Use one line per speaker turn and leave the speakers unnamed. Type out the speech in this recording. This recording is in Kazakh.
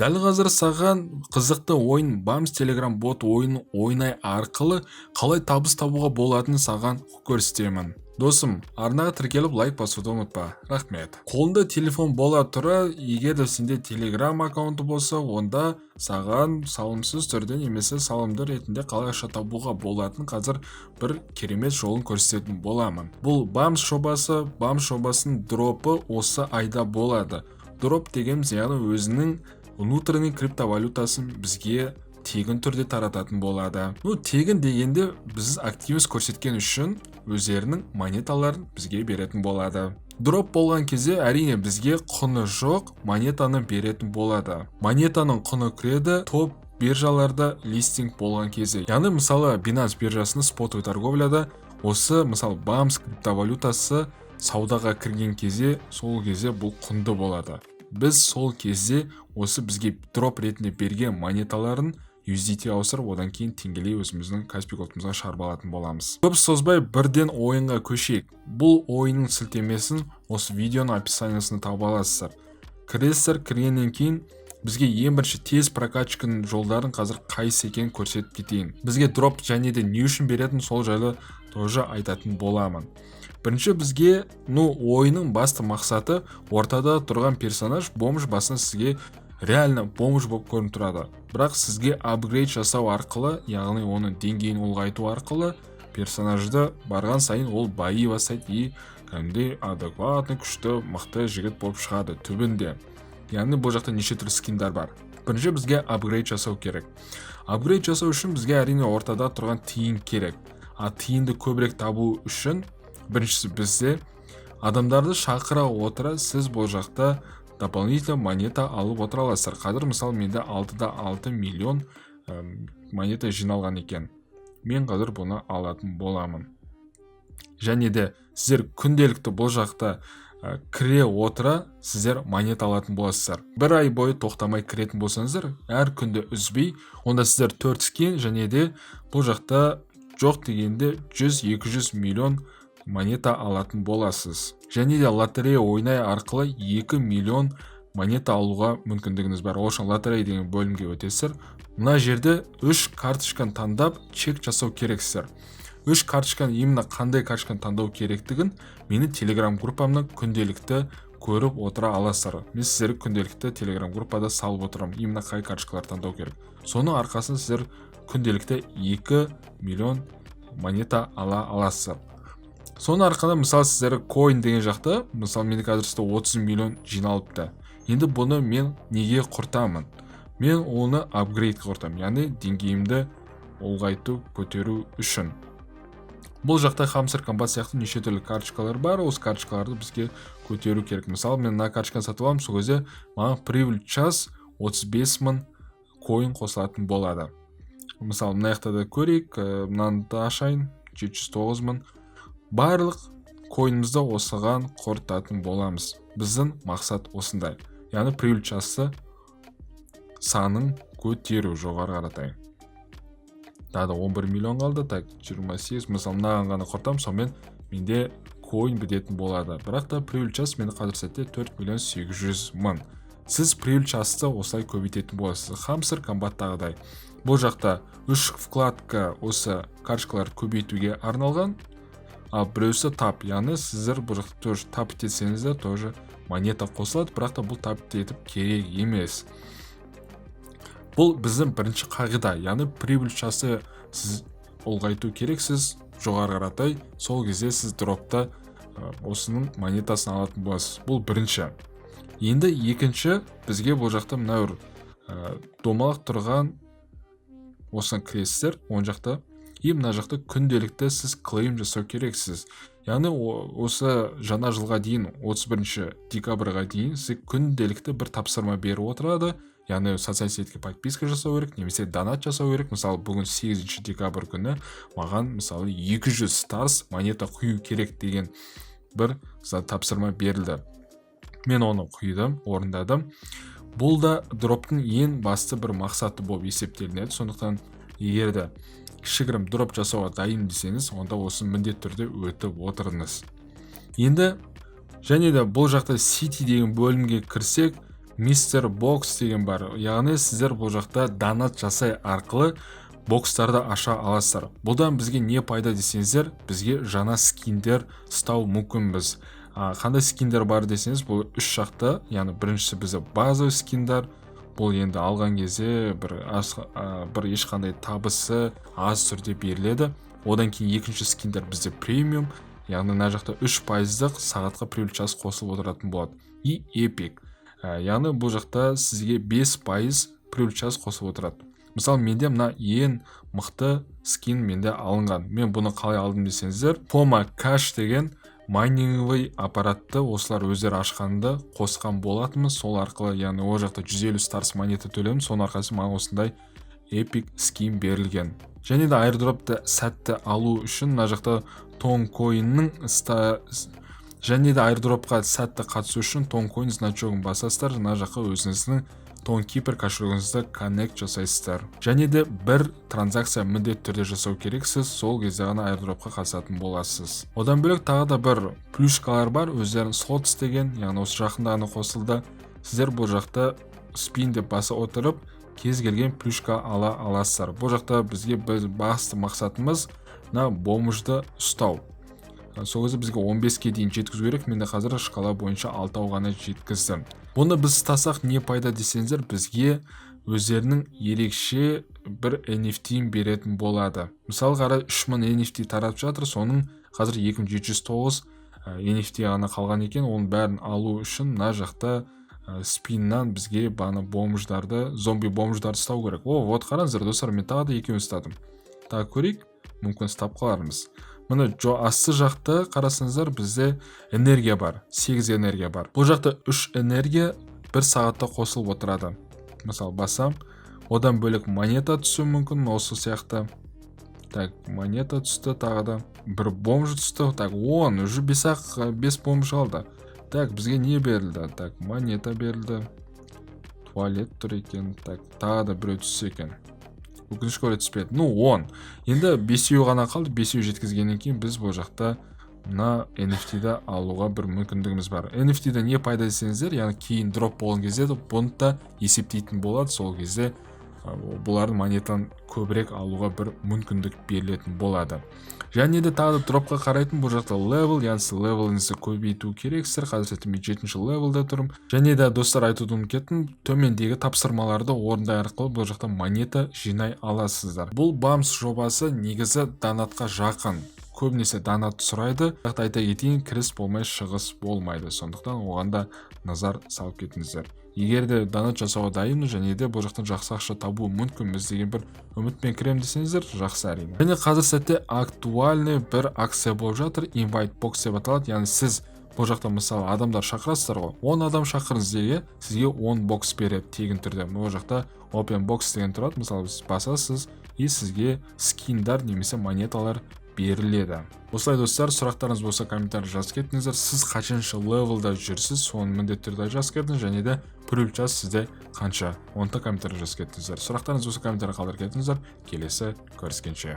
Дәл қазір саған қызықты ойын Bams Telegram бот ойынын ойнай арқылы қалай табыс табуға болатынын саған көрсетемін. Досым, арнаға тіркеліп лайк басуды ұмытпа. Рахмет. Қолында телефон бола тұра, егер де сенде Telegram аккаунты болса, онда саған салымсыз түрде немесе салымды ретінде қалай ақша табуға болатын қазір бір керемет жолын көрсететін боламын. Бұл Bams жобасы, Bams жобасының дропы осы айда болады. Дроп дегеніміз яғни өзінің внутренний криптовалютасын бізге тегін түрде тарататын болады. Тегін дегенде біз активность көрсеткен үшін өздерінің монеталарын бізге беретін болады. Дроп болған кезде әрине бізге құны жоқ монетаны беретін болады. Монетаның құны кіреді топ биржаларда листинг болған кезде. Яғни мысалы Binance биржасының споттық торговляда осы мысалы Bams криптовалютасы саудаға кірген кезде, сол кезде бұл құнды болады. Біз сол кезде осы бізге дроп ретінде берген монеталарын USDT ауыстырып, одан кейін теңгелей өзіміздің Каспий Голдымызға шығарып алатын боламыз. Көп созбай бірден ойынға көшейік. Бұл ойынның сілтемесін осы видеоның описаниясында таба аласыздар. Кіресіздер, кіргеннен кейін бізге ең бірінші тез прокачканың жолдарын қазір қайсы екенін көрсетіп кетейін. Бізге дроп және де не үшін беретін сол жайлы тоже айтатын боламын. Бірінші бізге ойынның басты мақсаты ортада тұрған персонаж бомж басына сізге реально бомж болып көрініп тұрады. Бірақ сізге апгрейд жасау арқылы, яғни оның деңгейін ұлғайту арқылы персонажды барған сайын ол байи бастайды и кәдімгідей адекватный, күшті, мықты жігіт болып шығады түбінде. Яғни бұл жақта неше түрлі скиндар бар. Бірінші бізге апгрейд жасау керек. Апгрейд жасау үшін бізге әрине ортада тұрған тиын керек. Тиынды көбірек табу үшін біріншісі бізде адамдарды шақыра отыра сіз бұл жақта дополнительно монета алып отыра аласыздар. Қазір мысалы менде 6 миллион монета жиналған екен. Мен қазір бұны алатын боламын. Және де сіздер күнделікті бұл жақта кіре отыра сіздер монета алатын боласыздар. Бір ай бойы тоқтамай кіретін болсаңыздар, әр күнде үзбей, онда сіздер 4 скин және де бұл жақта жоқ дегенде 100-200 миллион монета алатын боласыз. Және де лотерея ойнай арқылы 2 миллион монета алуға мүмкіндігіңіз бар. Ол үшін лотерея деген бөлімге өтесіздер. Мына жерде 3 карточканы таңдап чек жасау керексіздер. 3 карточканы именно қандай карточканы таңдау керектігін менің Telegram группамның күнделікті көріп отыра аласыздар. Мен сіздерге күнделікті Telegram группада салып отырамын. Именно қай карточкалар таңдау керек. Соның арқасында сіздер күнделікті 2 миллион монета ала аласыздар. Соның арқасында мысалы сіздер coin деген жақта, мысалы менде қазір 30 миллион жиналыпты. Енді бұны мен неге құртамын? Мен оны апгрейдке құртамын, яғни деңгейімді ұлғайту, көтеру үшін. Бұл жақта Hamster Combat сияқты неше түрлі карточкалар бар, осы карточкаларды бізге көтеру керек. Мысалы мен мына карточканы сатып аламын, сол кезде маған прибыль час 35.000 coin қосылатын болады. Мысалы мына жақта да көрейік, мынаны да ашайын, 709.000. Барлық койнымызды осыған қорытатын боламыз. Біздің мақсат осындай. Яғни прибыль часы санын көтеру жоғары қаратай. Дады 11 миллион қалды, так 28, мысалы мынаған ғана қортам, сонымен менде койн бітетін болады. Бірақ та прибыль час менде қазір сәтте 4 миллион 800 мың. Сіз прибыль часты осылай көбейтетін боласыз. Hamster Combat-тағыдай. Бұл жақта 3 вкладка осы карточкалар көбейтуге арналған. Ал біреусі тап, яғни сіздер бұл жақта тоже тап етсеңіздер тоже монета қосылады, бірақ та бұл тап етіп керек емес. Бұл біздің бірінші қағида, яғни прибыль часы сіз ұлғайту керексіз, жоғары қаратай, сол кезде сіз дропта осының монетасын алатын боласыз. Бұл бірінші. Енді екінші, бізге бұл жақта мына домалақ тұрған осыны кіресіздер, он жақта. Мына жақта күнделікті сіз клейм жасау керексіз. Яғни осы жаңа жылға дейін, 31 декабрьға дейін сіз күнделікті бір тапсырма беріп отырады. Яғни социальный сетке подписка жасау керек, немесе донат жасау керек. Мысалы бүгін 8 декабрь күні маған мысалы 200 старс монета құю керек деген бір тапсырма берілді. Мен оны құйдым, орындадым. Бұл да дроптың ең басты бір мақсаты болып есептелінеді. Сондықтан егерде кішігірім дроп жасауға дайын десеңіз, онда осы міндет түрде өтіп отырыңыз. Енді және де бұл жақта City деген бөлімге кірсек, мистер бокс деген бар. Яғни сіздер бұл жақта донат жасай арқылы бокстарды аша аласыздар. Бұдан бізге не пайда десеңіздер, бізге жаңа скиндер ұстау мүмкінбіз. Қандай скиндер бар десеңіз, бұл үш жақта, яғни біріншісі бізде базовый скиндер, бұл енді алған кезде бір ешқандай табысы аз түрде беріледі. Одан кейін екінші скиндер бізде премиум, яғни мына жақта 3%-ық сағатқа прибыль час қосылып отыратын болады. И эпик, яғни бұл жақта сізге 5% прибыль час қосылып отырады. Мысалы, менде мына ең мықты скин менде алынған. Мен бұны қалай алдым десеңіздер, Poma Cash деген майнинговый аппаратты осылар өздері ашқанында қосқан болатынмыз. Сол арқылы, яғни ол жақта 150 старс монета төледім. Соның арқасы маған осындай эпик скин берілген. Және де airdropты сәтті алу үшін мына жақта Toncoin'ның және де airdropқа сәтті қатысу үшін Toncoin значогын басасыздар. Мына жаққа өзіңіздің Tonkeeper кошелегіңізді коннект жасайсыздар. Және де бір транзакция міндетті түрде жасау керексіз, сол кезде ғана airdropқа қатысатын боласыз. Одан бөлек тағы да бір плюшкалар бар, өздерін slots деген, яғни осы жақында ғана қосылды. Сіздер бұл жақта спин деп баса отырып, кез келген плюшка ала аласыздар. Бұл жақта бізге басты мақсатымыз мына бомжды ұстау. Сол кезде бізге 15-ке дейін жеткізу керек. Менде қазір шкала бойынша 6 ғана жеткіздім. Бұны біз ұстасақ не пайда десеңіздер, бізге өздерінің ерекше бір NFT беретін болады. Мысалы, қара 3000 NFT тарап жатыр, соның қазір 2709 NFT ғана қалған екен. Оның бәрін алу үшін мына жақта спиннан бізге баны бомждарды, зомби бомждарды ұстау керек. Вот қараңыздар достар, мен тағы да екеуін ұстадым. Тағы көрейік, мүмкін ұстап қалармыз. Міне асты жақта қарасаңыздар, бізде энергия бар, 8 энергия бар. Бұл жақта 3 энергия 1 сағатта қосылып отырады. Мысалы, басам, одан бөлек монета түсу мүмкін, осы сияқты. Так, монета түсті, тағы да бір бомж түсті. Так, 10, уже 5 бомж қалды. Так, бізге не берілді? Так, монета берілді. Туалет тұр екен. Так, тағы да біреу түссе екен. Өкінішке орай түспеді. 10. Енді 5-еу ғана қалды. 5-еу жеткізгеннен кейін біз бұл жақта мына NFT-ді алуға бір мүмкіндігіміз бар. NFT-ді не пайда десеңіздер, яғни кейін дроп болған кезде бұны да есептейтін болады. Сол кезде бұлардың монетаны көбірек алуға бір мүмкіндік берілетін болады. Және де тағы да дропқа қарайтын бұл жақта левел, яғни левеліңізді көбейту керексіздер. Қазір мен 7-ші левелда тұрмын. Және де достар, айтуды ұмытып, төмендегі тапсырмаларды орындай арқылы бұл жақта монета жинай аласыздар. Бұл BAMS жобасы негізі донатқа жақын. Көбінесе донат сұрайды. Айта кетейін, кіріс болмай шығыс болмайды. Сондықтан оған да назар салып кетіңіздер. Егер де донат жасауға дайынмын және де бұл жақтан жақсы ақша табу мүмкінбіз деген бір үмітпен кірем десеңіздер, жақсы әрине. Және қазір сәтте актуальный бір акция болып жатыр, invite box деп аталады. Яғни сіз бұл жақта мысалы адамдар шақырасыздар ғой, 10 адам шақырыңыз деге сізге 10 бокс береді тегін түрде. Бұл жақта open box деген тұрады. Мысалы, сіз басасыз и сізге скиндар немесе монеталар беріледі. Осылай достар, сұрақтарыңыз болса комментарий жазып кетіңіздер. Сіз қаншаншы левелда жүрсіз, соны міндетті түрде жазып кетіңіз, және де прибыль час сізде қанша, оны да комментарий жазып кетіңіздер. Сұрақтарыңыз болса комментарий қалдырып кетіңіздер. Келесі көріскенше.